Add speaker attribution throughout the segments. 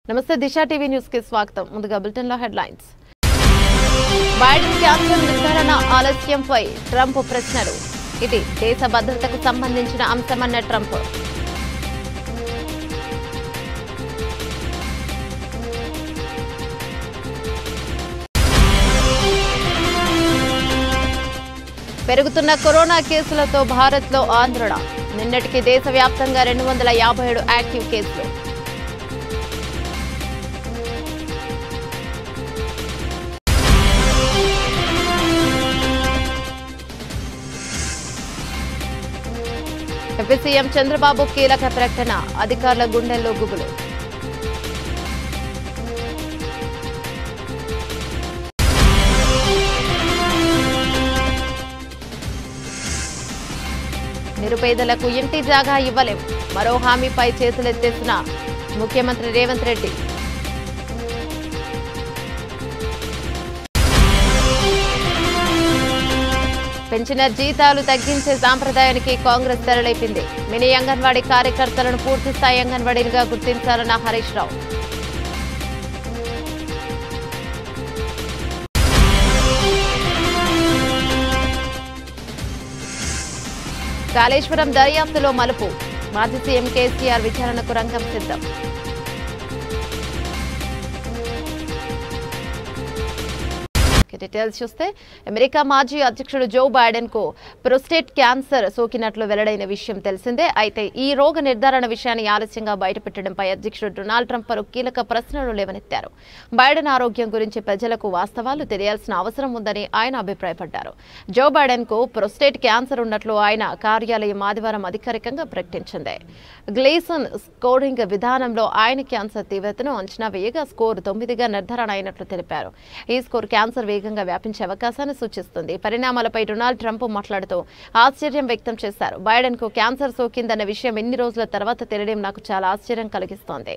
Speaker 1: నమస్తే దిశ TV news కి స్వాగతం. ముందుగా బులెటిన్ లో హెడ్లైన్స్. బైడెన్ క్యాన్సర్ నిర్ధారణ ఆలస్యంపై ట్రంప్ ప్రశ్నలు. ఇది దేశ భద్రతకు సంబంధించిన అంశమన్న ట్రంప్. పెరుగుతున్న కరోనా కేసులతో భారత్లో ఆందోళన. నిన్నటికి దేశవ్యాప్తంగా 257 యాక్టివ్ కేసులు. ఏపీ సీఎం చంద్రబాబు కీలక ప్రకటన. అధికారుల గుండెల్లో గుబులు. నిరుపేదలకు ఇంటి జాగా ఇవ్వలేం. మరో హామీపై చేతులెత్తేసిన ముఖ్యమంత్రి రేవంత్ రెడ్డి. పెంచిన జీతాలు తగ్గించే సాంప్రదాయానికి కాంగ్రెస్ తెరలేపింది. మినీ అంగన్వాడీ కార్యకర్తలను పూర్తిస్థాయి అంగన్వాడీలుగా గుర్తించాలన్న హరీష్ రావు. కాళేశ్వరం దర్యాప్తులో మలుపు. మాజీ సీఎం కేసీఆర్ విచారణకు రంగం సిద్ధం. డీటెయిల్స్ చూస్తే అమెరికా మాజీ అధ్యక్షుడు జో బైడెన్ కు ప్రోస్టేట్ క్యాన్సర్ సోకినట్లు వెల్లడైన విషయం తెలిసిందే. అయితే ఈ రోగ నిర్ధారణ విషయాన్ని ఆలస్యంగా బయటపెట్టడంపై అధ్యక్షుడు డొనాల్డ్ ట్రంప్ పలు కీలక ప్రశ్నలు లేవనెత్తారు. బైడెన్ ఆరోగ్యం గురించి ప్రజలకు వాస్తవాలు తెలియాల్సిన అవసరం ఉందని ఆయన అభిప్రాయపడ్డారు. జో బైడెన్ కు ప్రోస్టేట్ క్యాన్సర్ ఉన్నట్లు ఆయన కార్యాలయం ఆదివారం అధికారికంగా ప్రకటించింది. గ్లీసన్ స్కోరింగ్ విధానంలో ఆయన క్యాన్సర్ తీవ్రతను అంచనా వేయగా స్కోర్ 9గా నిర్ధారణ అయినట్లు తెలిపారు. ఈ స్కోర్ క్యాన్సర్ వేగంగా వ్యాపించే అవకాశాన్ని సూచిస్తుంది. పరిణామాలపై డొనాల్డ్ ట్రంప్ మాట్లాడుతూ ఆశ్చర్యం వ్యక్తం చేశారు. బైడెన్ కు క్యాన్సర్ సోకిందన్న విషయం ఎన్ని రోజుల తర్వాత తెలియడం నాకు చాలా ఆశ్చర్యం కలిగిస్తోంది.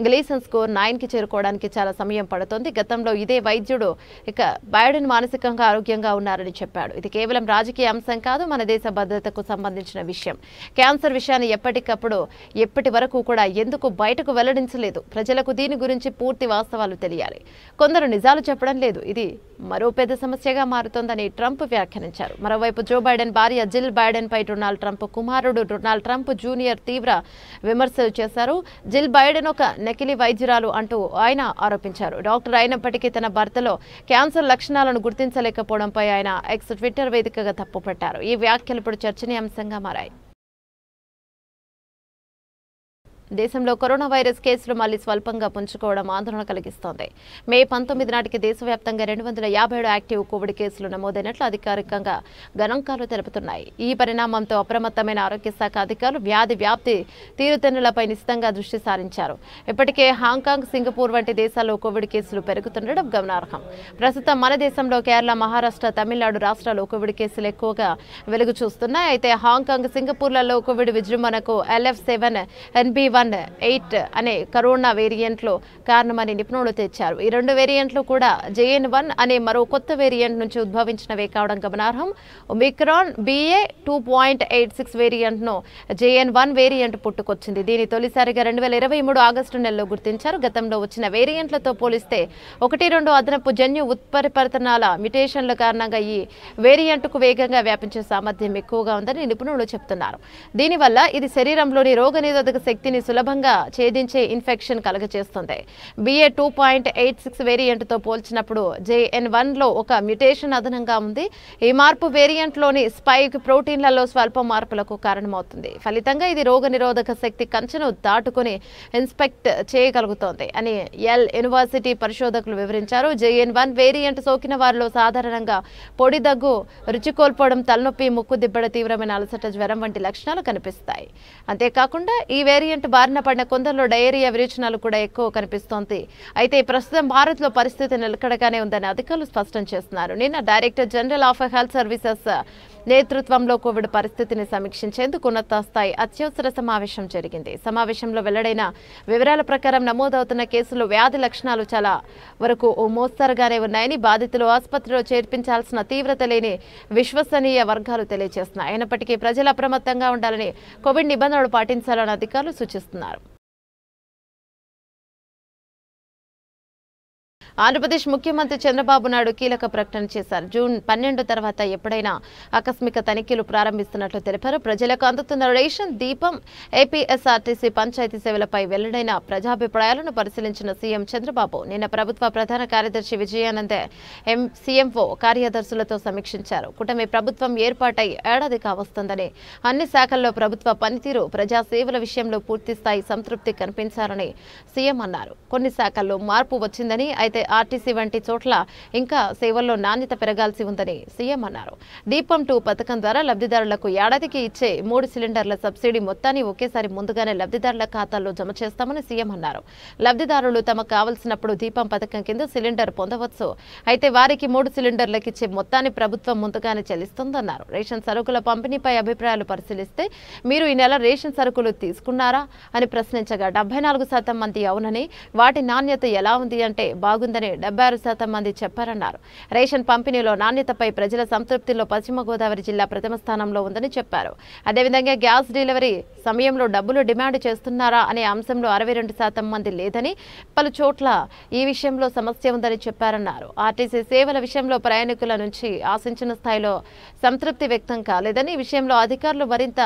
Speaker 1: గ్లీసన్ స్కోర్ 9కి చేరుకోవడానికి చాలా సమయం పడుతోంది. గతంలో ఇదే వైద్యుడు బైడెన్ మానసికంగా ఆరోగ్యంగా ఉన్నారని చెప్పాడు. ఇది కేవలం రాజకీయ అంశం కాదు, మన దేశ భద్రతకు సంబంధించిన విషయం. క్యాన్సర్ విషయాన్ని ఎప్పటి వరకు కూడా ఎందుకు బయటకు వెల్లడించలేదు? ప్రజలకు దీని గురించి పూర్తి వాస్తవాలు తెలియాలి. కొందరు నిజాలు చెప్పడం లేదు. ఇది మరో పెద్ద సమస్యగా మారుతోందని ట్రంప్ వ్యాఖ్యానించారు. మరోవైపు జో బైడెన్ భార్య జిల్ బైడెన్ పై డొనాల్డ్ ట్రంప్ కుమారుడు డొనాల్డ్ ట్రంప్ జూనియర్ తీవ్ర విమర్శలు చేశారు. జిల్ బైడెన్ ఒక నకిలీ వైద్యురాలు అంటూ ఆయన ఆరోపించారు. డాక్టర్ అయినప్పటికీ తన భర్తలో క్యాన్సర్ లక్షణాలను గుర్తించలేకపోవడంపై ఆయన ఎక్స్ ట్విట్టర్ వేదికగా తప్పుపట్టారు. ఈ వ్యాఖ్యలు ఇప్పుడు చర్చనీయాంశంగా మారాయి. దేశంలో కరోనా వైరస్ కేసులు మళ్లీ స్వల్పంగా పుంజుకోవడం ఆందోళన కలిగిస్తోంది. మే 19 నాటికి దేశవ్యాప్తంగా 257 యాక్టివ్ కోవిడ్ కేసులు నమోదైనట్లు అధికారికంగా గణాంకాలు తెలుపుతున్నాయి. ఈ పరిణామంతో అప్రమత్తమైన ఆరోగ్య శాఖ అధికారులు వ్యాధి వ్యాప్తి తీరుతెన్నులపై నిశితంగా దృష్టి సారించారు. ఇప్పటికే హాంకాంగ్, సింగపూర్ వంటి దేశాల్లో కోవిడ్ కేసులు పెరుగుతుండడం గమనార్హం. ప్రస్తుతం మన దేశంలో కేరళ, మహారాష్ట్ర, తమిళనాడు రాష్ట్రాల్లో కోవిడ్ కేసులు ఎక్కువగా వెలుగు చూస్తున్నాయి. అయితే హాంకాంగ్, సింగపూర్లలో కోవిడ్ విజృంభణకు LF7NB1 8 అనే కరోనా వేరియంట్లు కారణమని నిపుణులు తెచ్చారు. ఈ రెండు వేరియంట్లు కూడా JN1 అనే మరో కొత్త వేరియంట్ నుంచి ఉద్భవించినవే కావడం గమనార్హం. ఒమిక్రాన్ BA.2.86 వేరియంట్ ను JN1 వేరియంట్ పుట్టుకొచ్చింది. దీని తొలిసారిగా 2023 ఆగస్టు నెలలో గుర్తించారు. గతంలో వచ్చిన వేరియంట్లతో పోలిస్తే 1-2 అదనపు జన్యు ఉత్పరివర్తనాల మ్యుటేషన్ల కారణంగా ఈ వేరియంట్కు వేగంగా వ్యాపించే సామర్థ్యం ఎక్కువగా ఉందని నిపుణులు చెబుతున్నారు. దీనివల్ల ఇది శరీరంలోని రోగనిరోధక శక్తిని సులభంగా ఛేదించే ఇన్ఫెక్షన్ కలుగజేస్తుంది. BA.2.86 వేరియంట్తో పోల్చినప్పుడు JN1 లో ఒక మ్యుటేషన్ అదనంగా ఉంది. ఈ మార్పు వేరియంట్లోని స్పైక్ ప్రోటీన్లలో స్వల్ప మార్పులకు కారణమవుతుంది. ఫలితంగా ఇది రోగనిరోధక శక్తి కంచెను దాటుకుని ఇన్స్పెక్ట్ చేయగలుగుతోంది అని యెల్ యూనివర్సిటీ పరిశోధకులు వివరించారు. JN1 వేరియంట్ సోకిన వారిలో సాధారణంగా పొడి దగ్గు, రుచి కోల్పోవడం, తలనొప్పి, ముక్కు దిబ్బడ, తీవ్రమైన అలసట, జ్వరం వంటి లక్షణాలు కనిపిస్తాయి. అంతేకాకుండా ఈ వేరియంట్ బారిన పడిన కొందరిలో డయేరియా విరేచనాలు కూడా ఎక్కువ కనిపిస్తోంది. అయితే ప్రస్తుతం భారత్లో పరిస్థితి నిలకడగానే ఉందని అధికారులు స్పష్టం చేస్తున్నారు. నిన్న director general of health services నేతృత్వంలో కోవిడ్ పరిస్థితిని సమీక్షించేందుకు ఉన్నత స్థాయి అత్యవసర సమావేశం జరిగింది. సమావేశంలో వెల్లడైన వివరాల ప్రకారం నమోదవుతున్న కేసులు వ్యాధి లక్షణాలు చాలా వరకు మోస్తరుగానే ఉన్నాయని, బాధితులు ఆసుపత్రిలో చేర్పించాల్సిన తీవ్రత లేని విశ్వసనీయ వర్గాలు తెలియజేస్తున్నాయి. అయినప్పటికీ ప్రజలు అప్రమత్తంగా ఉండాలని, కోవిడ్ నిబంధనలు పాటించాలని అధికారులు సూచిస్తున్నారు. ఆంధ్రప్రదేశ్ ముఖ్యమంత్రి చంద్రబాబు నాయుడు కీలక ప్రకటన చేశారు. జూన్ 12 తర్వాత ఎప్పుడైనా ఆకస్మిక తనిఖీలు ప్రారంభిస్తున్నట్లు తెలిపారు. ప్రజలకు అందుతున్న రేషన్, దీపం, ఏపీఎస్ఆర్టీసీ పంచాయతీ సేవలపై వెల్లడైన ప్రజాభిప్రాయాలను పరిశీలించిన సీఎం చంద్రబాబు నిన్న ప్రభుత్వ ప్రధాన కార్యదర్శి విజయానంద్ సీఎంఓ కార్యదర్శులతో సమీక్షించారు. కూటమి ప్రభుత్వం ఏర్పాటై ఏడాది కావస్తుందని, అన్ని శాఖల్లో ప్రభుత్వ పనితీరు, ప్రజా సేవల విషయంలో పూర్తిస్థాయి సంతృప్తి కనిపించారని సీఎం అన్నారు. కొన్ని శాఖల్లో మార్పు వచ్చిందని, అయితే ఆర్టీసీ వంటి చోట్ల ఇంకా సేవల్లో నాణ్యత పెరగాల్సి ఉందని సీఎం అన్నారు. దీపం 2 పథకం ద్వారా లబ్ధిదారులకు ఏడాదికి ఇచ్చే 3 సిలిండర్ల సబ్సిడీ మొత్తాన్ని ఒకేసారి ముందుగానే లబ్ధిదారుల ఖాతాల్లో జమ చేస్తామని సీఎం అన్నారు. లబ్ధిదారులు తమకు కావలసినప్పుడు దీపం పథకం కింద సిలిండర్ పొందవచ్చు. అయితే వారికి 3 సిలిండర్లకు ఇచ్చే మొత్తాన్ని ప్రభుత్వం ముందుగానే చెల్లిస్తుందన్నారు. రేషన్ సరుకుల పంపిణీపై అభిప్రాయాలు పరిశీలిస్తే మీరు ఈ నెల రేషన్ సరుకులు తీసుకున్నారా అని ప్రశ్నించగా 74% మంది అవునని, వాటి నాణ్యత ఎలా ఉంది అంటే బాగుందని 76% మంది చెప్పారన్నారు. రేషన్ పంపిణీలో నాణ్యతపై ప్రజల సంతృప్తిలో పశ్చిమ గోదావరి జిల్లా ప్రథమ స్థానంలో ఉందని చెప్పారు. అదేవిధంగా గ్యాస్ డెలివరీ సమయంలో డబ్బులు డిమాండ్ చేస్తున్నారా అనే అంశంలో 62% మంది లేదని, పలు చోట్ల ఈ విషయంలో సమస్య ఉందని చెప్పారన్నారు. ఆర్టీసీ సేవల విషయంలో ప్రయాణికుల నుంచి ఆశించిన స్థాయిలో సంతృప్తి వ్యక్తం కాలేదని, ఈ విషయంలో అధికారులు మరింత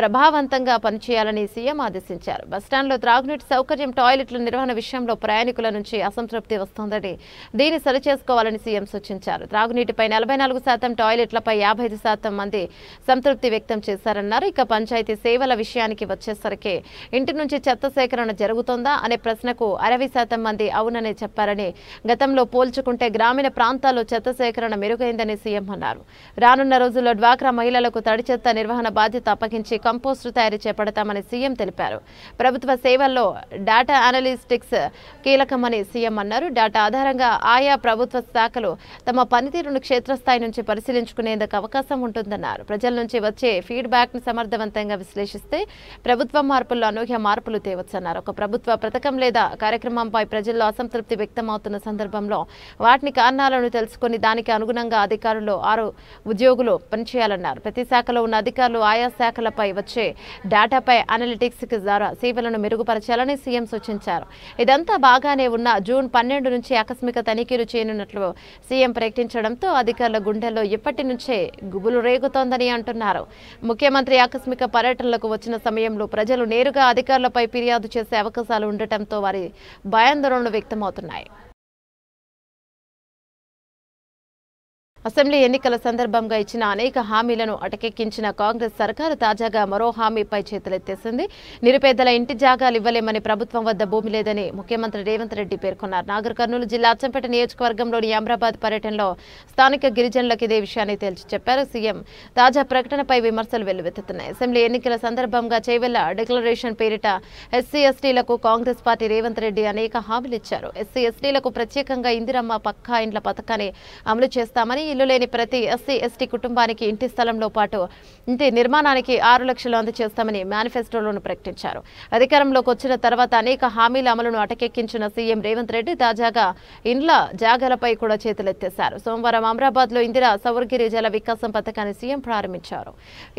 Speaker 1: ప్రభావవంతంగా పనిచేయాలని సీఎం ఆదేశించారు. బస్టాండ్లో త్రాగునీటి సౌకర్యం, టాయిలెట్ల నిర్వహణ విషయంలో ప్రయాణికుల నుంచి అసంతృప్తి వస్తోందని, దీన్ని సరిచేసుకోవాలని సీఎం సూచించారు. త్రాగునీటిపై 44%, టాయిలెట్లపై 55% మంది సంతృప్తి వ్యక్తం చేశారన్నారు. ఇక పంచాయతీ సేవల విషయానికి వచ్చేసరికి ఇంటి నుంచి చెత్త సేకరణ జరుగుతోందా అనే ప్రశ్నకు 60% మంది అవునని చెప్పారని, గతంలో పోల్చుకుంటే గ్రామీణ ప్రాంతాల్లో చెత్త సేకరణ మెరుగైందని సీఎం అన్నారు. రానున్న రోజుల్లో డ్వాక్రా మహిళలకు తడి చెత్త నిర్వహణ బాధ్యత అప్పగించి కంపోస్టు తయారీ చేపడతామని సీఎం తెలిపారు. ప్రభుత్వ సేవల్లో డేటా అనలిస్టిక్స్ కీలకమని సీఎం అన్నారు. డేటా ఆధారంగా ఆయా ప్రభుత్వ శాఖలు తమ పనితీరును క్షేత్రస్థాయి నుంచి పరిశీలించుకునేందుకు అవకాశం ఉంటుందన్నారు. ప్రజల నుంచి వచ్చే ఫీడ్బ్యాక్ ను సమర్థవంతంగా విశ్లేషిస్తే ప్రభుత్వ మార్పుల్లో అనూహ్య మార్పులు తేవచ్చన్నారు. ఒక ప్రభుత్వ పథకం లేదా కార్యక్రమంపై ప్రజల్లో అసంతృప్తి వ్యక్తమవుతున్న సందర్భంలో వాటిని కారణాలను తెలుసుకుని దానికి అనుగుణంగా అధికారులు 6 ఉద్యోగులు పనిచేయాలన్నారు. ప్రతి శాఖలో ఉన్న అధికారులు ఆయా శాఖలపై వచ్చే డేటాపై అనలిటిక్స్ ద్వారా సేవలను మెరుగుపరచాలని సీఎం సూచించారు. ఇదంతా బాగానే ఉన్న జూన్ 12 నుంచి ఆకస్మిక తనిఖీలు చేయనున్నట్లు సీఎం ప్రకటించడంతో అధికారుల గుండెల్లో ఇప్పటి నుంచే గుబులు రేగుతోందని అంటున్నారు. ముఖ్యమంత్రి ఆకస్మిక పర్యటనలకు వచ్చిన సమయంలో ప్రజలు నేరుగా అధికారులపై ఫిర్యాదు చేసే అవకాశాలు ఉండటంతో వారి భయాందోళనలు వ్యక్తమవుతున్నాయి. అసెంబ్లీ ఎన్నికల సందర్భంగా ఇచ్చిన అనేక హామీలను అటకెక్కించిన కాంగ్రెస్ సర్కారు తాజాగా మరో హామీపై చేతులెత్తేసింది. నిరుపేదల ఇంటి జాగాలు ఇవ్వలేమని, ప్రభుత్వం వద్ద భూమి లేదని ముఖ్యమంత్రి రేవంత్ రెడ్డి పేర్కొన్నారు. నాగర్ కర్నూలు జిల్లా అచ్చంపేట నియోజకవర్గంలోని అమ్రాబాద్ పర్యటనలో స్థానిక గిరిజనులకు ఇదే విషయాన్ని తేల్చి చెప్పారు. సీఎం తాజా ప్రకటనపై విమర్శలు వెల్లువెత్తుతున్నాయి. అసెంబ్లీ ఎన్నికల సందర్భంగా చేవెళ్ల డిక్లరేషన్ పేరిట ఎస్సీ ఎస్టీలకు కాంగ్రెస్ పార్టీ రేవంత్ రెడ్డి అనేక హామీలు ఇచ్చారు. ఎస్సీ ఎస్టీలకు ప్రత్యేకంగా ఇందిరమ్మ పక్కా ఇండ్ల పథకాన్ని అమలు చేస్తామని, ఇల్లు లేని ప్రతి ఎస్సీ ఎస్టీ కుటుంబానికి ఇంటి స్థలంలో పాటు ఇంటి నిర్మాణానికి 6 లక్షలు అందజేస్తామని మేనిఫెస్టోలోను ప్రకటించారు. అధికారంలోకి వచ్చిన తర్వాత అనేక హామీల అమలును అటకెక్కించిన సీఎం రేవంత్ రెడ్డి తాజాగా ఇండ్ల జాగాలపై కూడా చేతులెత్తేశారు. సోమవారం అమరాబాద్ లో ఇందిరా సౌరగిరి జల వికాసం పథకాన్ని సీఎం ప్రారంభించారు.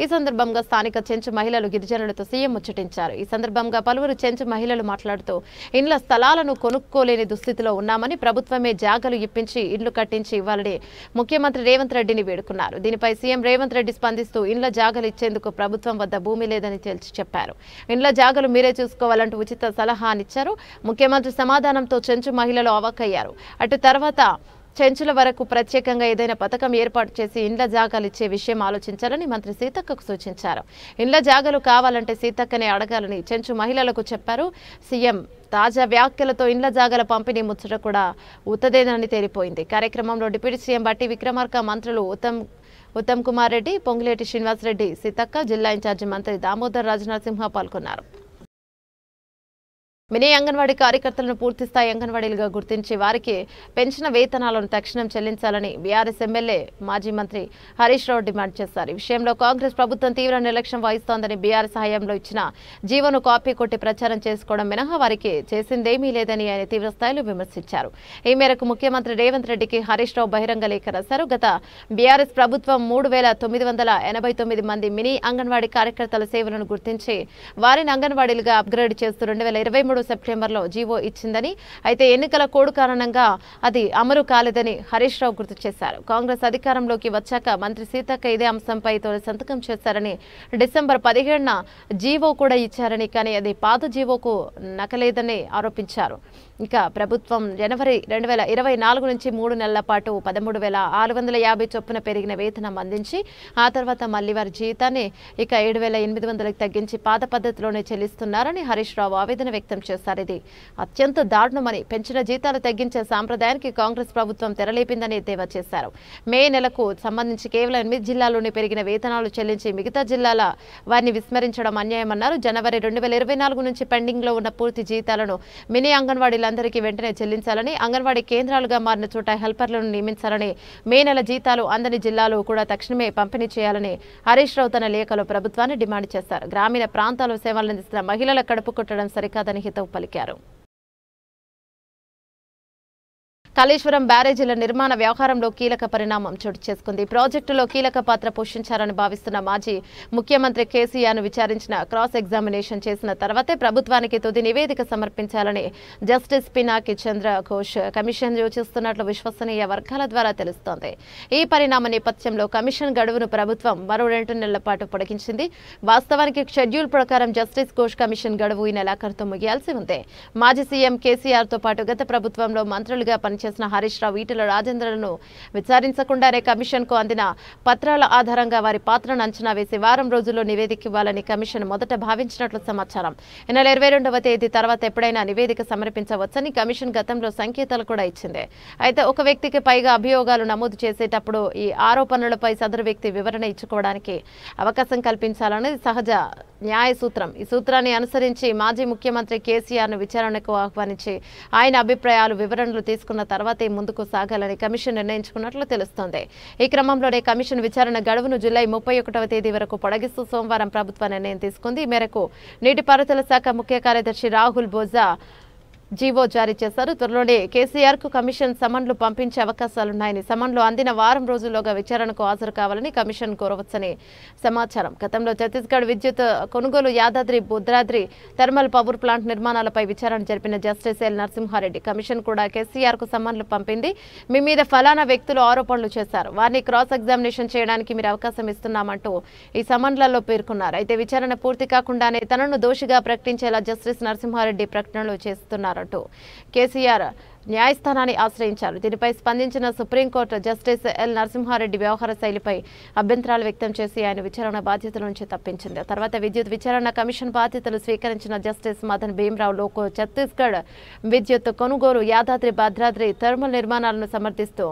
Speaker 1: ఈ సందర్భంగా స్థానిక చెంచు మహిళలు గిరిజనులతో సీఎం ముచ్చటించారు. ఈ సందర్భంగా పలువురు చెంచు మహిళలు మాట్లాడుతూ ఇండ్ల స్థలాలను కొనుక్కోలేని దుస్థితిలో ఉన్నామని, ప్రభుత్వమే జాగాలు ఇప్పించి ఇండ్లు కట్టించి ఇవ్వాలని ముఖ్యమంత్రి రేవంత్ రెడ్డిని వేడుకున్నారు. దీనిపై సీఎం రేవంత్ రెడ్డి స్పందిస్తూ ఇండ్ల జాగాలు ఇచ్చేందుకు ప్రభుత్వం వద్ద భూమి లేదని తేల్చి చెప్పారు. ఇండ్ల జాగాలు మీరే చూసుకోవాలంటూ ఉచిత సలహానిచ్చారు. ముఖ్యమంత్రి సమాధానంతో చెంచు మహిళలు అవాక్కయ్యారు. అటు తర్వాత చెంచుల వరకు ప్రత్యేకంగా ఏదైనా పథకం ఏర్పాటు చేసి ఇండ్ల జాగాలు ఇచ్చే విషయం ఆలోచించాలని మంత్రి సీతక్కకు సూచించారు. ఇండ్ల జాగాలు కావాలంటే సీతక్కనే అడగాలని చెంచు మహిళలకు చెప్పారు. సీఎం తాజా వ్యాఖ్యలతో ఇండ్ల జాగాల పంపిణీ ముచ్చట కూడా ఉత్తదేనని తేలిపోయింది. కార్యక్రమంలో డిప్యూటీ సీఎం బట్టి విక్రమార్క, మంత్రులు ఉత్తమ్ కుమార్ రెడ్డి, పొంగులేటి శ్రీనివాసరెడ్డి, సీతక్క, జిల్లా ఇన్ఛార్జి మంత్రి దామోదర్ రాజనరసింహ పాల్గొన్నారు. మినీ అంగన్వాడీ కార్యకర్తలను పూర్తిస్థాయి అంగన్వాడీలుగా గుర్తించి వారికి పెంచిన వేతనాలను తక్షణం చెల్లించాలని బీఆర్ఎస్ ఎమ్మెల్యే మాజీ మంత్రి హరీష్ రావు డిమాండ్ చేశారు. ఈ విషయంలో కాంగ్రెస్ ప్రభుత్వం తీవ్ర నిర్లక్ష్యం వహిస్తోందని, బీఆర్ఎస్ హయాంలో ఇచ్చిన జీవోను కాపీ కొట్టి ప్రచారం చేసుకోవడం మినహా వారికి చేసిందేమీ లేదని ఆయన తీవ్ర స్థాయిలో విమర్శించారు. ఈ మేరకు ముఖ్యమంత్రి రేవంత్ రెడ్డికి హరీష్ రావు బహిరంగ లేఖ రాశారు. గత బీఆర్ఎస్ ప్రభుత్వం 3989 మంది మినీ అంగన్వాడీ కార్యకర్తల సేవలను గుర్తించి వారిని అంగన్వాడీలుగా అప్గ్రేడ్ చేస్తూ 2023 సెప్టెంబర్లో జీవో ఇచ్చిందని, అయితే ఎన్నికల కోడ్ కారణంగా అది అమలు కాలేదని హరీష్ రావు గుర్తు చేశారు. కాంగ్రెస్ అధికారంలోకి వచ్చాక మంత్రి సీతక్క ఇదే అంశంపై తొలి సంతకం చేశారని, డిసెంబర్ 17న జీవో కూడా ఇచ్చారని, కానీ అది పాత జీవోకు నకలేదని ఆరోపించారు. ఇక ప్రభుత్వం జనవరి 2024 నుంచి 3 నెలల పాటు 13,650 చొప్పున పెరిగిన వేతనం అందించి ఆ తర్వాత మళ్లీ వారి జీతాన్ని ఇక 7,800కి తగ్గించి పాత పద్ధతిలోనే చెల్లిస్తున్నారని హరీష్ రావు ఆవేదన వ్యక్తం చేశారు. ఇది అత్యంత దారుణమని, పెంచిన జీతాలు తగ్గించే సాంప్రదాయానికి కాంగ్రెస్ ప్రభుత్వం తెరలేపిందని ఎద్దేవా చేశారు. మే నెలకు సంబంధించి కేవలం 8 జిల్లాల్లోనే పెరిగిన వేతనాలు చెల్లించి మిగతా జిల్లాల వారిని విస్మరించడం అన్యాయమన్నారు. జనవరి 2024 నుంచి పెండింగ్ లో ఉన్న పూర్తి జీతాలను మినీ అంగన్వాడీలందరికీ వెంటనే చెల్లించాలని, అంగన్వాడీ కేంద్రాలుగా మారిన చోట హెల్పర్లను నియమించాలని, మే నెల జీతాలు అందని జిల్లాలు కూడా తక్షణమే పంపిణీ చేయాలని హరీష్ రావు తన లేఖలో ప్రభుత్వాన్ని డిమాండ్ చేశారు. గ్రామీణ ప్రాంతాల్లో సేవలందిస్తున్న మహిళల కడుపు కొట్టడం సరికాదని హితవు పలికారు. కాళేశ్వరం బ్యారేజీల నిర్మాణ వ్యవహారంలో కీలక పరిణామం చోటు చేసుకుంది. ప్రాజెక్టులో కీలక పాత్ర పోషించారని భావిస్తున్న మాజీ ముఖ్యమంత్రి కేసీఆర్ను విచారించిన క్రాస్ ఎగ్జామినేషన్ చేసిన తర్వాతే ప్రభుత్వానికి తుది నివేదిక సమర్పించాలని జస్టిస్ పినాకి చంద్ర ఘోష్ కమిషన్ యోచిస్తున్నట్లు విశ్వసనీయ వర్గాల ద్వారా తెలుస్తోంది. ఈ పరిణామ నేపథ్యంలో కమిషన్ గడువును ప్రభుత్వం మరో 2 నెలల పాటు పొడిగించింది. వాస్తవానికి షెడ్యూల్ ప్రకారం జస్టిస్ ఘోష్ కమిషన్ గడువు ఈ నెలాఖరుతో ముగియాల్సి ఉంది. మాజీ సీఎం కేసీఆర్తో పాటు గత ప్రభుత్వంలో మంత్రులుగా చేసిన హరీష్ రావు, ఈటెల రాజేంద్రలను విచారించకుండానే కమిషన్ కు అందిన పత్రాల ఆధారంగా వారి పాత్రను అంచనా వేసి వారం రోజుల్లో నివేదిక ఇవ్వాలని కమిషన్ మొదట భావించినట్లు సమాచారం. ఈ నెల 22వ తేదీ తర్వాత ఎప్పుడైనా నివేదిక సమర్పించవచ్చని కమిషన్ గతంలో సంకేతాలు కూడా ఇచ్చింది. అయితే ఒక వ్యక్తికి పైగా అభియోగాలు నమోదు చేసేటప్పుడు ఈ ఆరోపణలపై సదరు వ్యక్తి వివరణ ఇచ్చుకోవడానికి అవకాశం కల్పించాలనేది సహజ న్యాయ సూత్రం. ఈ సూత్రాన్ని అనుసరించి మాజీ ముఖ్యమంత్రి కేసీఆర్ను విచారణకు ఆహ్వానించి ఆయన అభిప్రాయాలు, వివరణలు తీసుకున్న తర్వాతే ముందుకు సాగాలని కమిషన్ నిర్ణయించుకున్నట్లు తెలుస్తోంది. ఈ క్రమంలోనే కమిషన్ విచారణ గడువును జూలై 31వ తేదీ వరకు పొడిగిస్తూ సోమవారం ప్రభుత్వ నిర్ణయం తీసుకుంది. ఈ మేరకు నీటిపారుదల శాఖ ముఖ్య కార్యదర్శి రాహుల్ బోజా జీవో జారీ చేశారు. త్వరలోనే కేసీఆర్ కు కమిషన్ సమన్లు పంపించే అవకాశాలున్నాయని, సమన్లు అందిన వారం రోజుల్లోగా విచారణకు హాజరు కావాలని కమిషన్ కోరవచ్చని సమాచారం. గతంలో ఛత్తీస్గఢ్ విద్యుత్ కొనుగోలు, Yadadri Bhadradri thermal power plant నిర్మాణాలపై విచారణ జరిపిన జస్టిస్ ఎల్ నరసింహారెడ్డి కమిషన్ కూడా కేసీఆర్ కు సమన్లు పంపింది. మీ మీద ఫలానా వ్యక్తులు ఆరోపణలు చేశారు, వారిని క్రాస్ ఎగ్జామినేషన్ చేయడానికి మీరు అవకాశం ఇస్తున్నామంటూ ఈ సమన్లలో పేర్కొన్నారు. అయితే విచారణ పూర్తి కాకుండానే తనను దోషిగా ప్రకటించేలా జస్టిస్ నరసింహారెడ్డి ప్రకటనలు చేస్తున్నారు. కేసీఆర్ న్యాయస్థానాన్ని ఆశ్రయించారు. దీనిపై స్పందించిన సుప్రీంకోర్టు జస్టిస్ ఎల్ నరసింహారెడ్డి వ్యవహార శైలిపై అభ్యంతరాలు వ్యక్తం చేసి ఆయన విచారణ బాధ్యతల నుంచి తప్పించింది. తర్వాత విద్యుత్ విచారణ కమిషన్ బాధ్యతలు స్వీకరించిన జస్టిస్ మదన్ భీమరావు లోకో ఛత్తీస్గఢ్ విద్యుత్ కొనుగోలు, యాదాద్రి భద్రాద్రి థర్మల్ నిర్మాణాలను సమర్థిస్తూ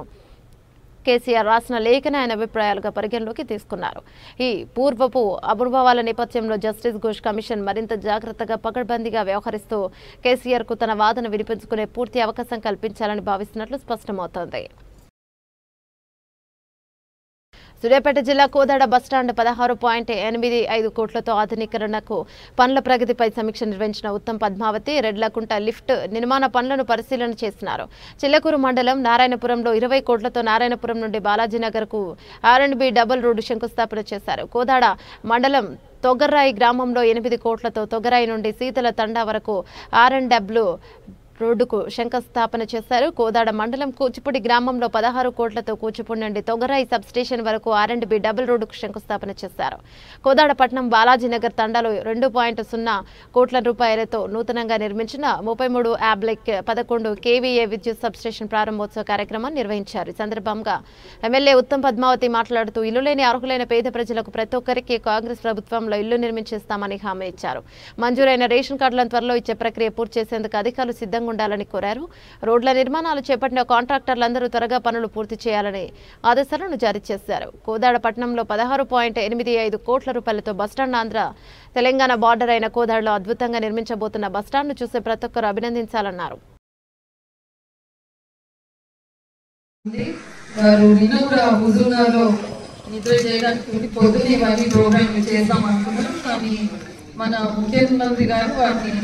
Speaker 1: కేసీఆర్ రాసిన లేఖను ఆయన అభిప్రాయాలుగా పరిగణలోకి తీసుకున్నారు. ఈ పూర్వపు అనుభవాల నేపథ్యంలో జస్టిస్ ఘోష్ కమిషన్ మరింత జాగ్రత్తగా, పకడ్బందీగా వ్యవహరిస్తూ కేసీఆర్ కు తన వాదన వినిపించుకునే పూర్తి అవకాశం కల్పించాలని భావిస్తున్నట్లు స్పష్టమవుతోంది. సూర్యాపేట జిల్లా కోదాడ బస్టాండ్ 16.85 కోట్లతో ఆధునీకరణకు పనుల ప్రగతిపై సమీక్ష నిర్వహించిన ఉత్తమ్ పద్మావతి రెడ్లకుంట లిఫ్ట్ నిర్మాణ పనులను పరిశీలన చేస్తున్నారు. చిల్లకూరు మండలం నారాయణపురంలో 20 కోట్లతో నారాయణపురం నుండి బాలాజీనగర్ కు R&B డబుల్ రోడ్డు శంకుస్థాపన చేశారు. కోదాడ మండలం తొగర్రాయి గ్రామంలో 8 కోట్లతో తొగరాయి నుండి సీతల తండా వరకు R&W రోడ్డుకు శంకుస్థాపన చేశారు. కోదాడ మండలం కూచిపూడి గ్రామంలో 16 కోట్లతో కూచిపూడి నుండి తొగరాయి సబ్ స్టేషన్ వరకు R&B డబుల్ రోడ్డుకు శంకుస్థాపన చేశారు. కోదాడ పట్నం బాలాజీనగర్ తండాలో 2.0 కోట్ల రూపాయలతో నూతనంగా నిర్మించిన 33 యాబ్లెక్ 11 KVA విద్యుత్ సబ్ స్టేషన్ ప్రారంభోత్సవ కార్యక్రమాన్ని నిర్వహించారు. ఈ సందర్భంగా ఎమ్మెల్యే ఉత్తమ్ పద్మావతి మాట్లాడుతూ ఇల్లు లేని అర్హులైన పేద ప్రజలకు ప్రతి ఒక్కరికి కాంగ్రెస్ ప్రభుత్వంలో ఇల్లు నిర్మించిస్తామని హామీ ఇచ్చారు. మంజూరైన రేషన్ కార్డులను త్వరలో ఇచ్చే ప్రక్రియ పూర్తి చేసేందుకు అధికారులు సిద్ధంగా ఉండాలని కోరారు. రోడ్ల నిర్మాణాలు చేపట్టిన కాంట్రాక్టర్లందరూ త్వరగా పనులు పూర్తి చేయాలని ఆదేశాలను జారీ చేశారు. కోదాడ పట్టణంలో 16.85 కోట్ల రూపాయలతో బస్టాండ్ ఆంధ్ర తెలంగాణ బార్డర్ అయిన కోదాడలో అద్భుతంగా నిర్మించబోతున్న బస్టాండ్ను చూసే ప్రతి ఒక్కరు అభినందించాలన్నారు.
Speaker 2: మన ముఖ్యమంత్రి గారు వాటిని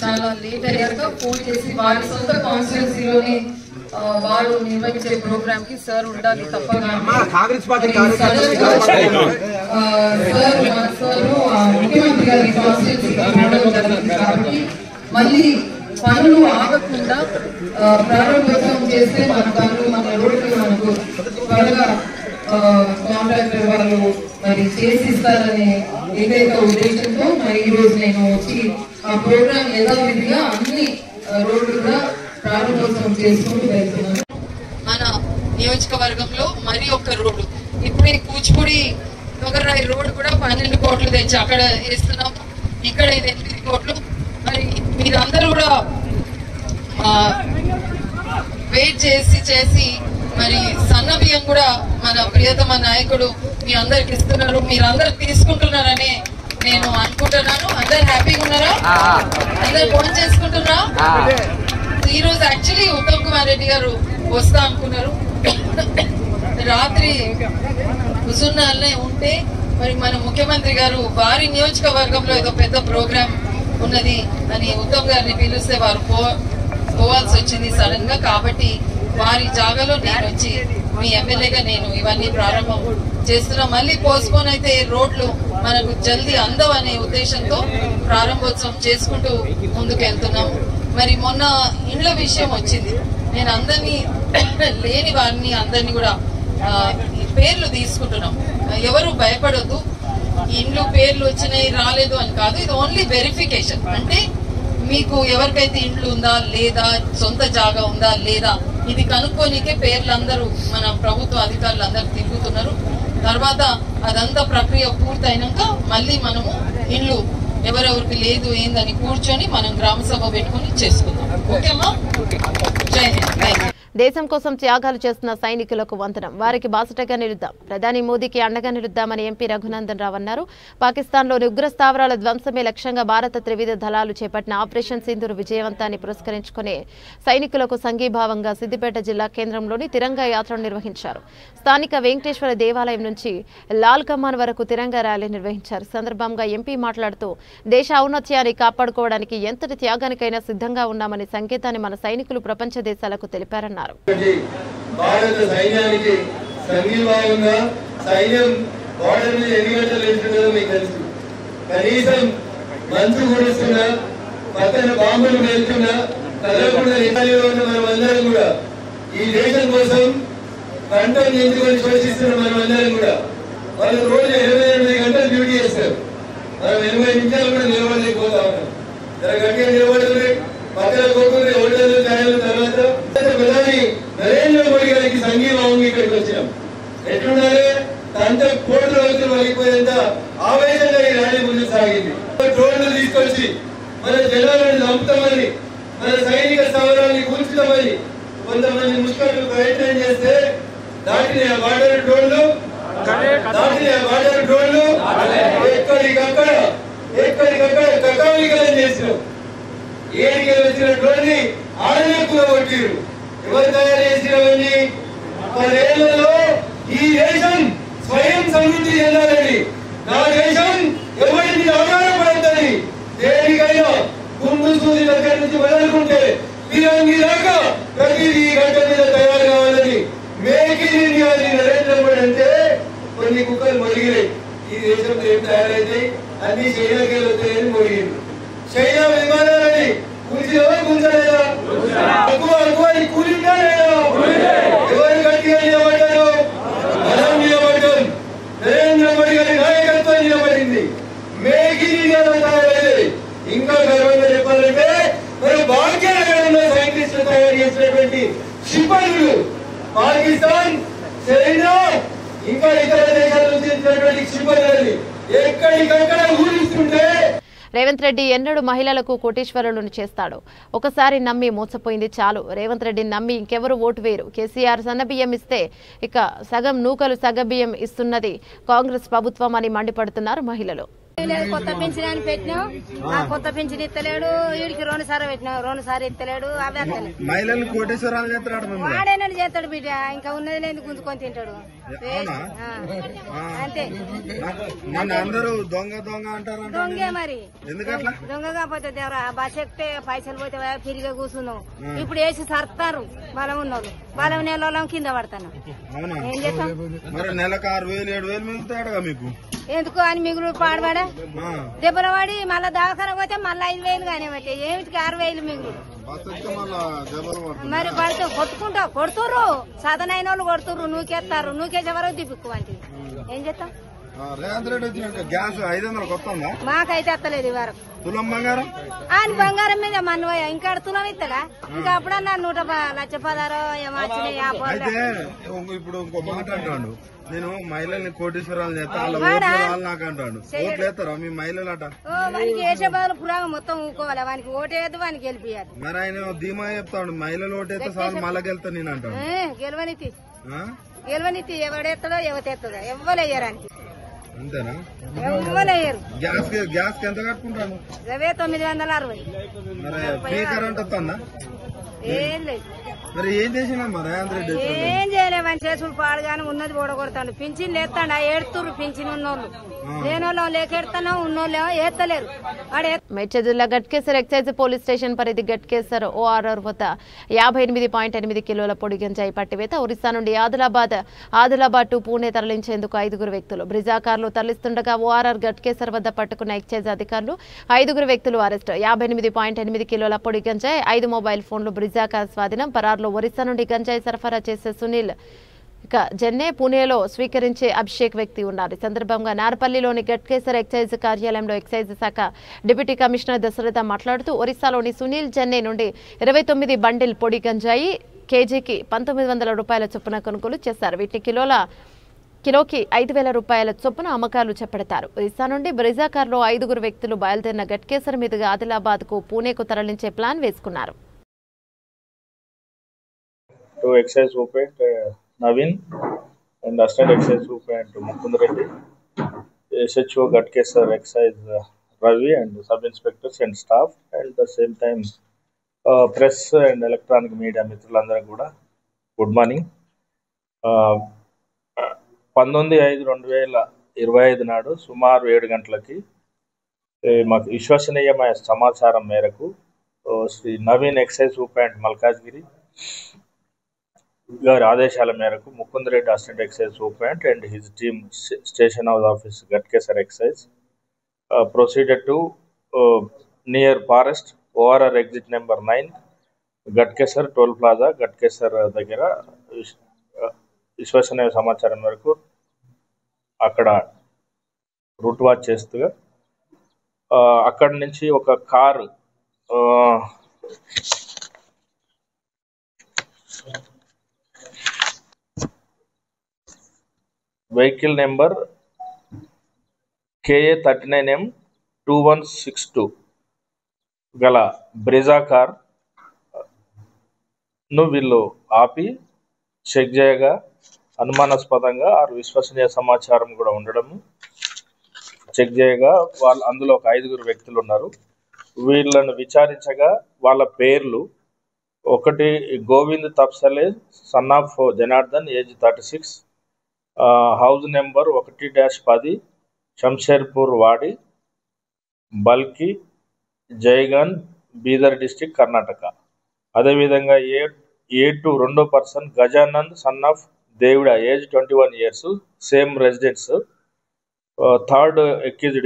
Speaker 2: చాలా లేట్ అయ్యాక ఫోన్ చేసి వారి సొంత కాన్స్టిట్యున్సీలోని వారు నిర్వహించే ప్రోగ్రామ్ కి సార్ ఉండాలి తప్పగా ముఖ్యమంత్రి గారి కాన్స్టిట్యూన్సీ కాబట్టి మళ్ళీ పనులు ఆగకుండా ప్రారంభోత్సవం చేస్తే మన పనులు మన రోడ్లు మనకు త్వరగా కాంట్రాక్టర్ వాళ్ళు మరి చేసిస్తారనే ఏదైతే ఉద్దేశంతో మరి ఈ రోజు నేను వచ్చి ఆ ప్రోగ్రామ్ యథావిధిగా అన్ని రోడ్లు కూడా ప్రారంభోత్సవం చేసుకుంటూ వెళ్తున్నాను. మన నియోజకవర్గంలో మరి ఒక్క రోడ్డు ఇప్పుడే కూచిపూడి నొగర్రాయి రోడ్డు కూడా 12 కోట్లు తెచ్చి అక్కడ వేస్తున్నాం. ఇక్కడ 8 కోట్లు. మరి మీరందరూ కూడా వెయిట్ చేసి మరి సన్న బియ్యం కూడా మన ప్రియతమ నాయకుడు మీ అందరికి ఇస్తున్నారు. మీరందరు తీసుకుంటున్నారని నేను అనుకుంటున్నాను. అందరు హ్యాపీగా ఉన్నారా? అందరు ఫోన్ చేసుకుంటున్నారా? ఈ రోజు యాక్చువల్లీ ఉత్తమ్ కుమార్ రెడ్డి గారు వస్తా అనుకున్నారు. రాత్రి హుజూర్నగర్లో ఉంటే మరి మన ముఖ్యమంత్రి గారు వారి నియోజకవర్గంలో ఏదో పెద్ద ప్రోగ్రామ్ ఉన్నది అని ఉత్తమ్ గారిని పిలిస్తే వారు పోవాల్సి వచ్చింది సడన్ గా. కాబట్టి వారి జాగాలో నేను వచ్చి మీ ఎమ్మెల్యేగా నేను ఇవన్నీ ప్రారంభం చేస్తున్నా. మళ్ళీ పోస్ట్పోన్ అయితే రోడ్లు మనకు జల్దీ అందవనే ఉద్దేశంతో ప్రారంభోత్సవం చేసుకుంటూ ముందుకు వెళ్తున్నాం. మరి మొన్న ఇండ్ల విషయం వచ్చింది. నేను అందరినీ లేని వారిని అందరినీ కూడా పేర్లు తీసుకుంటున్నాం. ఎవరు భయపడొద్దు. ఇండ్లు పేర్లు వచ్చినాయి రాలేదు అని కాదు. ఇది ఓన్లీ వెరిఫికేషన్. అంటే మీకు ఎవరికైతే ఇండ్లు ఉందా లేదా, సొంత జాగా ఉందా లేదా, ఇది కనుక్కోనికే పేర్లందరూ మన ప్రభుత్వ అధికారులు అందరూ తిరుగుతున్నారు. తర్వాత అదంతా ప్రక్రియ పూర్తయినాక మళ్ళీ మనము ఇండ్లు ఎవరెవరికి లేదు ఏందని కూర్చొని మనం గ్రామ సభ పెట్టుకుని చేసుకుందాం. ఓకేమా? జై హింద్.
Speaker 1: దేశం కోసం త్యాగాలు చేస్తున్న సైనికులకు వందనం. వారికి బాసటగా నిలుద్దాం. ప్రధాని మోదీకి అండగా నిలుద్దామని ఎంపీ రఘునందన్ రావు అన్నారు. పాకిస్తాన్లోని ఉగ్ర స్థావరాల ధ్వంసమే లక్ష్యంగా భారత త్రివిధ దళాలు చేపట్టిన ఆపరేషన్ సింధూర్ విజయవంతాన్ని పురస్కరించుకుని సైనికులకు సంఘీభావంగా సిద్దిపేట జిల్లా కేంద్రంలోని తిరంగా యాత్రను నిర్వహించారు. స్థానిక వెంకటేశ్వర దేవాలయం నుంచి లాల్ కమాన్ వరకు తిరంగా ర్యాలీ నిర్వహించారు. సందర్భంగా ఎంపీ మాట్లాడుతూ దేశ ఔన్నత్యాన్ని కాపాడుకోవడానికి ఎంతటి త్యాగానికైనా సిద్ధంగా ఉన్నామని సంకేతాన్ని మన సైనికులు ప్రపంచ దేశాలకు తెలిపారన్నారు.
Speaker 3: భారత సైన్యానికి సంఘీభావంగా సైన్యం బార్డర్ మీద ఎన్ని గంటలు వెళ్తుందో మీకు తెలుసు. కనీసం మంచు కురుస్తున్నా, పక్కన బాంబులు వెళ్తున్నా కదలకుండా నిజాలిలో ఉన్న మనమందరం కూడా ఈ దేశం కోసం కంఠం ఎంచుకొని శోషిస్తున్న మనమందరం కూడా వాళ్ళు రోజు 28 గంటలు డ్యూటీ చేస్తారు. మనం 80 నిమిషాలు కూడా నిలబడలేకపోతా ఉన్నాం. గట్టిగా నిలబడుతుంది. పక్కన కోరుకునే ఓటర్లు ఛాయల తర్వాత ప్రధాని నరేంద్ర మోడీ గారికి సంఘీభావంగా ఇక్కడికి వచ్చినాం. ఎట్లుండాలి? అంత కోట్ల రోజులు వలిగిపోయేంత ఆవేశంగా ఈ ర్యాలీ ముందుకు సాగింది. డ్రోన్లు తీసుకొచ్చి మన జనాలను చంపుతామని, మన సైనిక స్థావరాన్ని కూల్చుతామని కొంతమంది ముష్కర్లు ప్రయత్నం చేస్తే దాటిని ఆ బార్డర్ డ్రోన్లు ఎక్కడికక్కడ కకావికలం చేసినాం. ఏడికి వచ్చిన డ్రోన్ ఆడనే కూడగొట్టిరు. ఎవరు తయారు చేసినవన్నీ? 10 ఏళ్లలో ఈ దేశం స్వయం సమృద్ధి చెందాలని, నా దేశం ఎవరి మీద ఆధారపడద్దని దేనికైనా గుండు సూది దగ్గర నుంచి మొదలుకుంటే తిరంగి దాకా ప్రతిదీ గంట మీద తయారు కావాలని make in India Narendra Modi అంటే కొన్ని కుక్కలు మొలిగినాయి. ఈ దేశంలో ఏం తయారైతే అన్ని చైనాకి వస్తాయని మొలిగింది. చైనా విమానాలని కూర్చున్నావా కూర్చోలేదా? ఎక్కువ కూలిందా లేదా? ఎవరు గట్టిగా నిలబడ్డారు? మనం నిలబడ్డాం. నరేంద్ర మోడీ గారి నాయకత్వం నిలబడింది. మేక్ ఇన్ ఇండియా తయారైంది. ఇంకా గర్వంగా చెప్పాలంటే మరి భాగ్యనగరంలో సైంటిస్టులు తయారు చేసినటువంటి క్షిపణులు పాకిస్తాన్, చైనా ఇంకా ఇతర దేశాల నుంచి వచ్చినటువంటి క్షిపణులని ఎక్కడికక్కడ ఊరిస్తుంటే
Speaker 1: రేవంత్ రెడ్డి ఎన్నడూ మహిళలకు కోటీశ్వరులను చేస్తాడు. ఒకసారి నమ్మి మోసపోయింది చాలు. రేవంత్ రెడ్డిని నమ్మి ఇంకెవరు ఓటు వేరు. కేసీఆర్ సన్నబియ్యం ఇస్తే ఇక సగం నూకలు సగబియ్యం ఇస్తున్నది కాంగ్రెస్ ప్రభుత్వం అని మండిపడుతున్నారు మహిళలు.
Speaker 4: కొత్త పెన్షన్ అని పెట్టినాం, ఆ కొత్త పెన్షన్ ఇస్తలేడు. వీడికి 2 సార్లు పెట్టినాం, 2 సార్లు ఇస్తలేడు. అవి మహిళలు కోటేశ్వరాలు చేస్తాడు, వాడేనని చేస్తాడు బిడ్డ. ఇంకా ఉన్నది లేదు గుంజుకొని తింటాడు. అంతే.
Speaker 5: నన్ను అందరూ దొంగ దొంగ అంటారు.
Speaker 4: దొంగే మరి,
Speaker 5: ఎందుకట్లా?
Speaker 4: దొంగ కాకపోతే బస్ ఎక్కితే పైసలు పోతే ఫ్రీగా కూర్చున్నాం. ఇప్పుడు వేసి సర్తారు బలం ఉన్నోళ్ళు, బలం నెలలో కింద పడతాను. ఏం చేస్తాం
Speaker 5: మరి? నెలకు 6,000 7,000 మిగులుతాడుగా మీకు.
Speaker 4: ఎందుకు అని మిగులు పాడబడా దెబ్బలు పడి మళ్ళా దవాఖాన పోతే మళ్ళీ 5,000 కానీ బట్టి ఏమిటికి 6,000 మిగులు. మరి పడుతూ కొడుతుర్రు, సాధనైన వాళ్ళు కొడుతుర్రు, నూకేస్తారు, నూకేసే వరకు దిప్పుకు అంటే ఏం చేస్తాం?
Speaker 5: రేవంత్ రెడ్డి వచ్చినాక గ్యాస్ 500 వస్తుందా?
Speaker 4: మాకైతే ఎత్తలేదు ఈ వరకు.
Speaker 5: తులం బంగారం
Speaker 4: ఆయన బంగారం మీద మన్నుపోయా ఇంకా తులం ఇస్తాడా? ఇంకా అప్పుడన్నా 116 ఏమో వచ్చినాయి.
Speaker 5: అయితే ఇప్పుడు ఇంకో మాట అంటాడు, నేను మహిళల్ని కోటీశ్వరాలు చేస్తా, వాళ్ళు నాకు అంటాడు. ఓట్లు వేస్తారా మీ మహిళలు అట?
Speaker 4: వానికి వేసే బదులు పురాగం మొత్తం ఊకోవాలి, వానికి ఓటేద్దు, వానికి గెలిపియాలి.
Speaker 5: మరి ఆయన ధీమా చెప్తాడు, మహిళలు ఓటేస్తే సార్ మళ్ళా గెలుతా నేను అంటాడు.
Speaker 4: గెలవనితి ఎవడెత్తడో ఎవతెత్తదో ఎవ్వలేయరానికి.
Speaker 5: అంతేనా?
Speaker 4: ఎవ్వలేయరు.
Speaker 5: గ్యాస్ ఎంత కట్టుకుంటాను?
Speaker 4: 960.
Speaker 5: మరి ఫ్రీ కరెంట్ వస్తుందా?
Speaker 4: ఏం లేదు.
Speaker 5: మరి ఏం చేసినమ్మా రేవంత్ రెడ్డి?
Speaker 4: ఏం చేయలేమని చేసుడు పాడుగానే ఉన్నది ఓడగొడతాడు. పింఛన్ లేస్తాడు, ఏడుతురు పింఛన్ ఉన్నోళ్ళు. లేనోళ్ళు లేకెడతానో ఉన్నోళ్ళు ఏత్తలేరు.
Speaker 1: మేడ్చల్ జిల్లా గట్కేసర్ ఎక్సైజ్ పోలీస్ స్టేషన్ పరిధి గట్కేసర్ ఓఆర్ఆర్ వద్ద 58.8 కిలోల పొడి గంజాయి పట్టివేత. ఒరిస్సా నుండి ఆదిలాబాద్ టు పూణే తరలించేందుకు 5 వ్యక్తులు బ్రిజా కార్లు తరలిస్తుండగా ఓఆర్ఆర్ గట్కేసర్ వద్ద పట్టుకున్న ఎక్సైజ్ అధికారులు 5 వ్యక్తులు అరెస్ట్. 58.8 కిలోల పొడి గంజాయి, 5 మొబైల్ ఫోన్లు బ్రిజా కార్ స్వాధీనం. పరార్లో ఒరిస్సా నుండి గంజాయి సరఫరా చేసే సునీల్, ఇక జెన్నే, పూణేలో స్వీకరించే అభిషేక్ వ్యక్తి ఉన్నారు. ఈ సందర్భంగా నార్పల్లిలోని గట్కేసర్ ఎక్సైజ్ కార్యాలయంలో ఎక్సైజ్ శాఖ డిప్యూటీ కమిషనర్ దశరథ మాట్లాడుతూ ఒరిస్సాలోని సునీల్ జెన్నే నుండి 29 బండిల్ పొడి గంజాయి కేజీకి 1,900 రూపాయల చొప్పున కొనుగోలు చేశారు. వీటిని కిలోకి 5,000 రూపాయల చొప్పున అమ్మకాలు చేపడతారు. ఒరిస్సా నుండి బ్రిజా కార్లో 5 వ్యక్తులు బయలుదేరిన గట్కేసర్ మీదుగా ఆదిలాబాద్కు పూణేకు తరలించే ప్లాన్ వేసుకున్నారు.
Speaker 6: To excise superintendent Navin and assistant excise superintendent Mukund Reddy, SHO Gatkesar excise Ravi and sub inspectors and staff, and the same time press and electronic media మిత్రులందరూ కూడా గుడ్ మార్నింగ్. 19/5/2025 నాడు సుమారు 7 గంటలకి మాకు విశ్వసనీయమైన సమాచారం మేరకు శ్రీ నవీన్ ఎక్సైజ్ సూపరింటెండెంట్ మల్కాజ్గిరి గారి ఆదేశాల మేరకు Mukund Reddy assistant excise superintendent and his team station house office Ghatkesar excise proceeded to near forest ORR exit number 9 Ghatkesar toll plaza Ghatkesar దగ్గర విశ్వసనీయ సమాచారం మేరకు అక్కడ రూట్ వాచ్ చేస్తూగా అక్కడి నుంచి ఒక car vehicle number KA 39M 2162 గల బ్రిజా కార్ ను వీళ్ళు ఆపి చెక్ చేయగా అనుమానాస్పదంగా విశ్వసనీయ సమాచారం కూడా ఉండడము చెక్ చేయగా వాళ్ళు అందులో ఒక 5 వ్యక్తులు ఉన్నారు. వీళ్ళను విచారించగా వాళ్ళ పేర్లు ఒకటి Govind Tapsale son of Janardhan age 36, house number 1-10 Shamsherpur Wadi బల్కి జైగన్ బీదర్ డిస్టిక్ కర్ణాటక. అదేవిధంగా A2 రెండో person Gajanand son of Devida age 21 years same residence. Third accused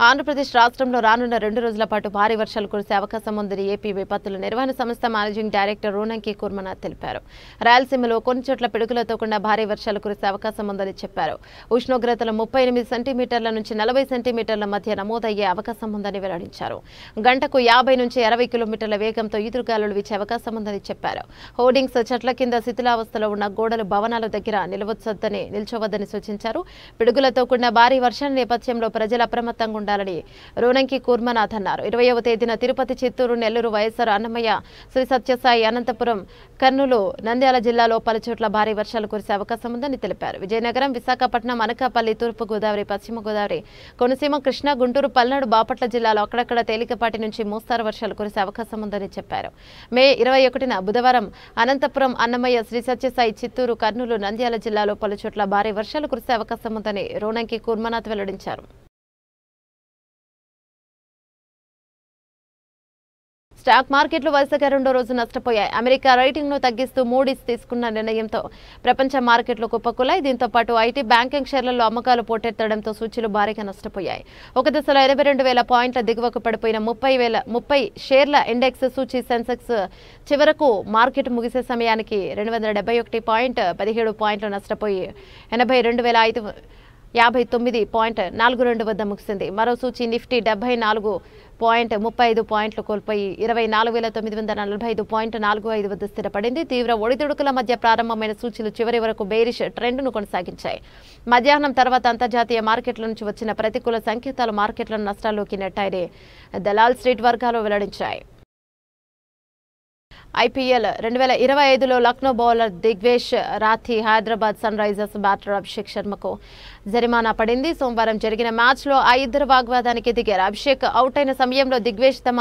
Speaker 1: Andhra Pradesh రాష్ట్రంలో రానున్న 2 రోజుల పాటు భారీ వర్షాలు కురిసే అవకాశం ఉందని ఏపీ విపత్తుల నిర్వహణ సంస్థ మేనేజింగ్ డైరెక్టర్ రోనంకి కుర్మనాథ్ తెలిపారు. రాయలసీమలో కొన్ని చోట్ల పిడుగులతో కూడిన భారీ వర్షాలు కురిసే అవకాశం ఉందని చెప్పారు. ఉష్ణోగ్రతలు 38 సెంటీమీటర్ల నుంచి 40 సెంటీమీటర్ల మధ్య నమోదయ్యే అవకాశం ఉందని వెల్లడించారు. గంటకు 50 నుంచి 60 కిలోమీటర్ల వేగంతో ఈదురుగాలులు వీచే అవకాశం ఉందని చెప్పారు. హోర్డింగ్స్, చెట్ల కింద శిథిలావస్థలో ఉన్న గోడలు, భవనాల దగ్గర నిల్చోవద్దని సూచించారు. పిడుగులతో కూడిన భారీ వర్షాల నేపథ్యంలో ప్రజలు అప్రమత్తంగా ఉండాలని రోనంకి కూర్మనాథ్ అన్నారు. 20వ తేదీన తిరుపతి, చిత్తూరు, నెల్లూరు, వైఎస్ఆర్, అన్నమయ్య, శ్రీ సత్యసాయి, అనంతపురం, కర్నూలు, నంద్యాల జిల్లాలో పలుచోట్ల భారీ వర్షాలు కురిసే అవకాశం ఉందని తెలిపారు. విజయనగరం, విశాఖపట్నం, అనకాపల్లి, తూర్పు గోదావరి, పశ్చిమ గోదావరి, కోనసీమ, కృష్ణా, గుంటూరు, పల్నాడు, బాపట్ల జిల్లాలో అక్కడక్కడ తేలికపాటి నుంచి మోస్తారు వర్షాలు కురిసే అవకాశం ఉందని చెప్పారు. మే 21న బుధవారం అనంతపురం, అన్నమయ్య, శ్రీ సత్యసాయి, చిత్తూరు, కర్నూలు, నంద్యాల జిల్లాలో పలుచోట్ల భారీ వర్షాలు కురిసే అవకాశం ఉందని రోనంకి కూర్మనాథ్ వెల్లడించారు. స్టాక్ మార్కెట్లు వరుసగా రెండో రోజు నష్టపోయాయి. అమెరికా రేటింగ్ను తగ్గిస్తూ మూడీస్ తీసుకున్న నిర్ణయంతో ప్రపంచ మార్కెట్లు కుప్పకూలాయి. దీంతో పాటు ఐటీ, బ్యాంకింగ్ షేర్లలో అమ్మకాలు పోటెత్తడంతో సూచీలు భారీగా నష్టపోయాయి. ఒక దశలో 82,000 పాయింట్ల దిగువకు పడిపోయిన 30 షేర్ల ఇండెక్స్ సూచీ సెన్సెక్స్ చివరకు మార్కెట్ ముగిసే సమయానికి 271.17 పాయింట్లు నష్టపోయి 82,559.42 వద్ద ముగిసింది. మరో సూచీ నిఫ్టీ 74.35 పాయింట్లు కోల్పోయి 24,945.45 వద్ద స్థిరపడింది. తీవ్ర ఒడిదుడుకుల మధ్య ప్రారంభమైన సూచీలు చివరి వరకు బేరిష్ ట్రెండ్ను కొనసాగించాయి. మధ్యాహ్నం తర్వాత అంతర్జాతీయ మార్కెట్ల నుంచి వచ్చిన ప్రతికూల సంకేతాలు మార్కెట్లను నష్టాల్లోకి నెట్టాయని దలాల్ స్ట్రీట్ వర్గాలు వెల్లడించాయి. ఐపీఎల్ 2025లో Lucknow bowler Digvesh Rathi Hyderabad Sunrisers batter Abhishek శర్మకు జరిమానా పడింది. సోమవారం జరిగిన మ్యాచ్లో ఆ ఇద్దరు వాగ్వాదానికి దిగారు. అభిషేక్ అవుట్ అయిన సమయంలో దిగ్వేష్ తమ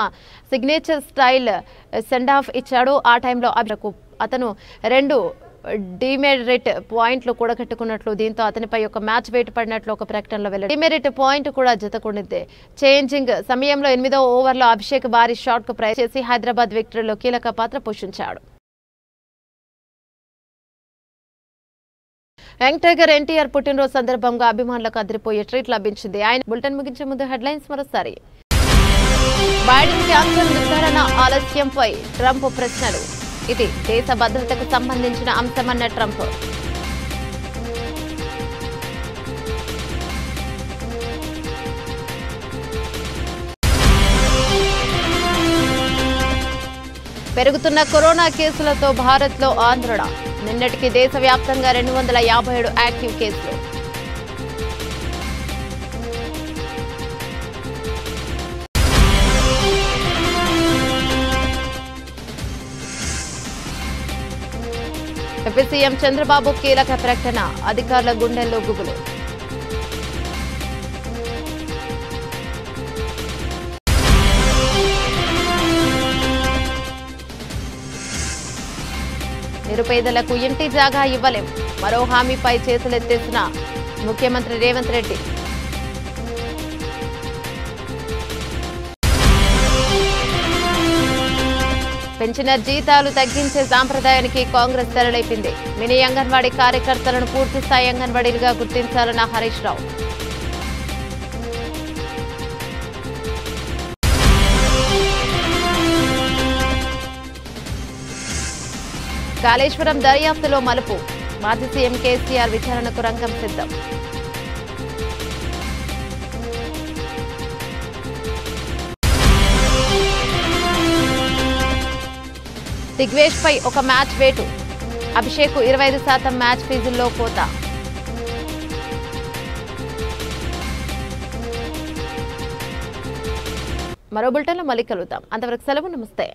Speaker 1: సిగ్నేచర్ స్టైల్ సెండ్ ఆఫ్ ఇచ్చాడు. ఆ టైంలో అతను 2 డిమెరిట్ పాయింట్లు కూడగట్టుకున్నట్లు, దీంతో అతనిపై ఒక మ్యాచ్ వేటు పడినట్లు ఒక ప్రకటనలో వెల్లడి. డిమెరిట్ పాయింట్ కూడా జతకూడింది. చేంజింగ్ సమయంలో 8వ ఓవర్లో అభిషేక్ భారీ షాట్ కు ప్రయత్నం చేసి హైదరాబాద్ విక్టరీలో కీలక పాత్ర పోషించాడు. యంగ్ టైగర్ ఎన్టీఆర్ పుట్టినరోజు సందర్భంగా అభిమానులకు అదిరిపోయే ట్రీట్ లభించింది. ఆయన బులెటిన్ ముగించే ముందు హెడ్లైన్స్ మరోసారి. బైడెన్ క్యాన్సర్ నిర్ధారణ ఆలస్యంపై ట్రంప్ ప్రశ్నలు. ఇది దేశ భద్రతకు సంబంధించిన అంశమన్న ట్రంప్. పెరుగుతున్న కరోనా కేసులతో భారత్లో ఆందోళన. నిన్నటికి దేశవ్యాప్తంగా 257 యాక్టివ్ కేసులు. ఏపీ సీఎం చంద్రబాబు కీలక ప్రకటన. అధికారుల గుండెల్లో గుబులు. నిరుపేదలకు ఇంటి జాగా ఇవ్వలేం. మరో హామీపై చేతులెత్తేసిన ముఖ్యమంత్రి రేవంత్ రెడ్డి. పెన్షనర్ జీతాలు తగ్గించే సాంప్రదాయానికి కాంగ్రెస్ తెరలేపింది. మినీ అంగన్వాడీ కార్యకర్తలను పూర్తిస్థాయి అంగన్వాడీలుగా గుర్తించాలన్న హరీష్ రావు. కాళేశ్వరం దర్యాప్తులో మలుపు. మాజీ సీఎం కేసీఆర్ విచారణకు రంగం సిద్ధం. దిగ్వేష్ పై ఒక మ్యాచ్ వేటు. అభిషేక్ 25% మ్యాచ్ ఫీజుల్లో కోత. మరో బులెటిన్లో మళ్ళీ కలుద్దాం. అంతవరకు సెలవు. నమస్తే.